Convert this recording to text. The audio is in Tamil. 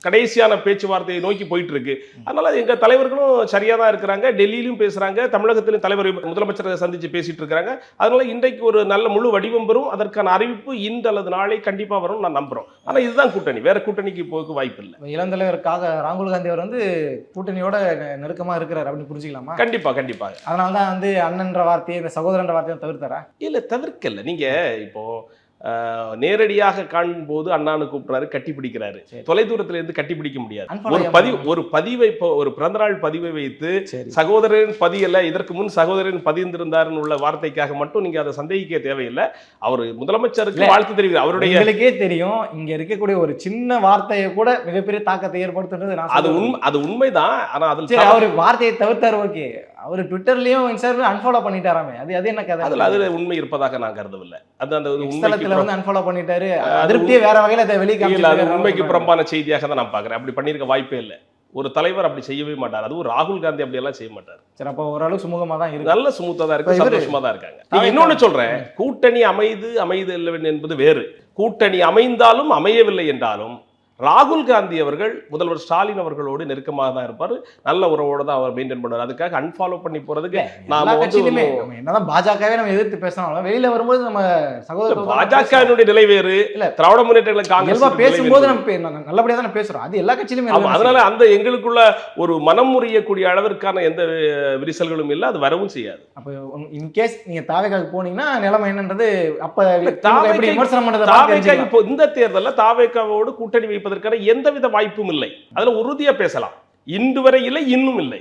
கடைசியான பேச்சுவார்த்தையை நோக்கி போயிட்டு இருக்கு. அதனால எங்க தலைவர்களும் சரியா தான் இருக்கிறாங்க. டெல்லியிலும் பேசுறாங்க, தமிழகத்திலும் தலைவர் முதலமைச்சரை சந்திச்சு பேசிட்டு இருக்காங்க. அதனால இன்றைக்கு ஒரு நல்ல முழு வடிவம் பெறும். அதற்கான அறிவிப்பு இன்று அல்லது நாளை கண்டிப்பா வரும் நான் நம்புறோம். ஆனா இதுதான் கூட்டணி, வேற கூட்டணிக்கு போக வாய்ப்பு இல்லை. இளம் தலைவருக்காக ராகுல் காந்தி அவர் வந்து கூட்டணியோட நெருக்கமா இருக்கிறார் அப்படின்னு புரிஞ்சுக்கலாமா? கண்டிப்பா கண்டிப்பா. அதனாலதான் வந்து அண்ணன்ற வார்த்தையை, இந்த சகோதரன்ற வார்த்தையை தவிர்த்தாரா? இல்ல தவிர்க்கல. நீங்க இப்போ நேரடியாக காணும்போது அண்ணான்னு கூப்பிடுறாரு, கட்டி பிடிக்கிறாரு. தொலைதூரத்துல இருந்து கட்டி பிடிக்க முடியாது. ஒரு பதிவை, ஒரு பிறந்தநாள் பதிவை வைத்து சகோதரன் பதியல்ல, இதற்கு முன் சகோதரன் பதிந்திருந்தாருன்னு உள்ள வார்த்தைக்காக மட்டும் நீங்க அதை சந்தேகிக்க தேவையில்லை. அவர் முதலமைச்சருக்கு வாழ்த்து தெரிவிக்கிறார். அவருடைய உங்களுக்கே தெரியும், இங்க இருக்கக்கூடிய ஒரு சின்ன வார்த்தையை கூட மிகப்பெரிய தாக்கத்தை ஏற்படுத்துறது அது உண்மைதான். ஆனா அதுல அவர் வார்த்தையை தவிர்த்தாரு, ஓகே. அவர் ட்விட்டர்லயும் இன்ஸ்டாகிராம்லயும் அன்ஃபாலோ பண்ணிட்டாராமே, அது என்ன கதை? அதுல உண்மை இருப்பதாக நான் கருதவில்லை. அந்த உண்மையில வந்து அன்ஃபாலோ பண்ணிட்டாரு, அதிருப்தியே வேற வகையில அதை வெளியே காமிச்சாரு. உண்மைக்கு புறம்பான செய்தியாக தான் நான் பாக்குறேன். அப்படி பண்ணிருக்க வாய்ப்பே இல்லை. ஒரு தலைவர் அப்படி செய்யவே மாட்டார். அதுவும் ராகுல் காந்தி அப்படி எல்லாம் செய்ய மாட்டார். சரி, அப்போ ஓரளவு சுமூகமா தான் இருக்கு, நல்ல சுமூகமா தான் இருக்கு, சந்தோஷமா தான் இருக்காங்க. இன்னொன்னு சொல்றேன், கூட்டணி அமைது இல்லை என்பது வேறு. கூட்டணி அமைந்தாலும் அமையவில்லை என்றாலும் ராகுல் காந்தி அவர்கள் முதல்வர் ஸ்டாலின் அவர்களோடு நெருக்கமாக தான் இருப்பார். நல்ல உறவோடு தான் அவர் மெயின்டைன் பண்ணுவார். அதுக்காக அன்ஃபாலோ பண்ணி போறதுக்கு என்னதான் பாஜகவே நம்ம எதிர்த்து பேசணும், வெளியில வரும்போது நம்ம சகோதரர் பாஜகவினுடைய நிலை வேறு, இல்ல திராவிட முன்னேற்ற காங்கிரஸ் பேசும்போது நம்ம நல்லபடியா தான் பேசுறோம். அது எல்லா கட்சியிலுமே. அதனால அந்த எங்களுக்குள்ள ஒரு மனம் முறியக்கூடிய அளவிற்கான எந்த விரிசல்களும் இல்லை, அது வரவும் செய்யாது. அப்ப இன்கேஸ் நீங்க தாவேக்காக்கு போனீங்கன்னா நிலைமை என்னன்றது அப்ப விமர்சனம் பண்றது. இந்த தேர்தலில் தாவேக்காவோடு கூட்டணி வைப்பதற்கான எந்தவித வாய்ப்பும் இல்லை. அதுல உறுதியா பேசலாம். இன்று வரை இல்லை, இன்னும் இல்லை.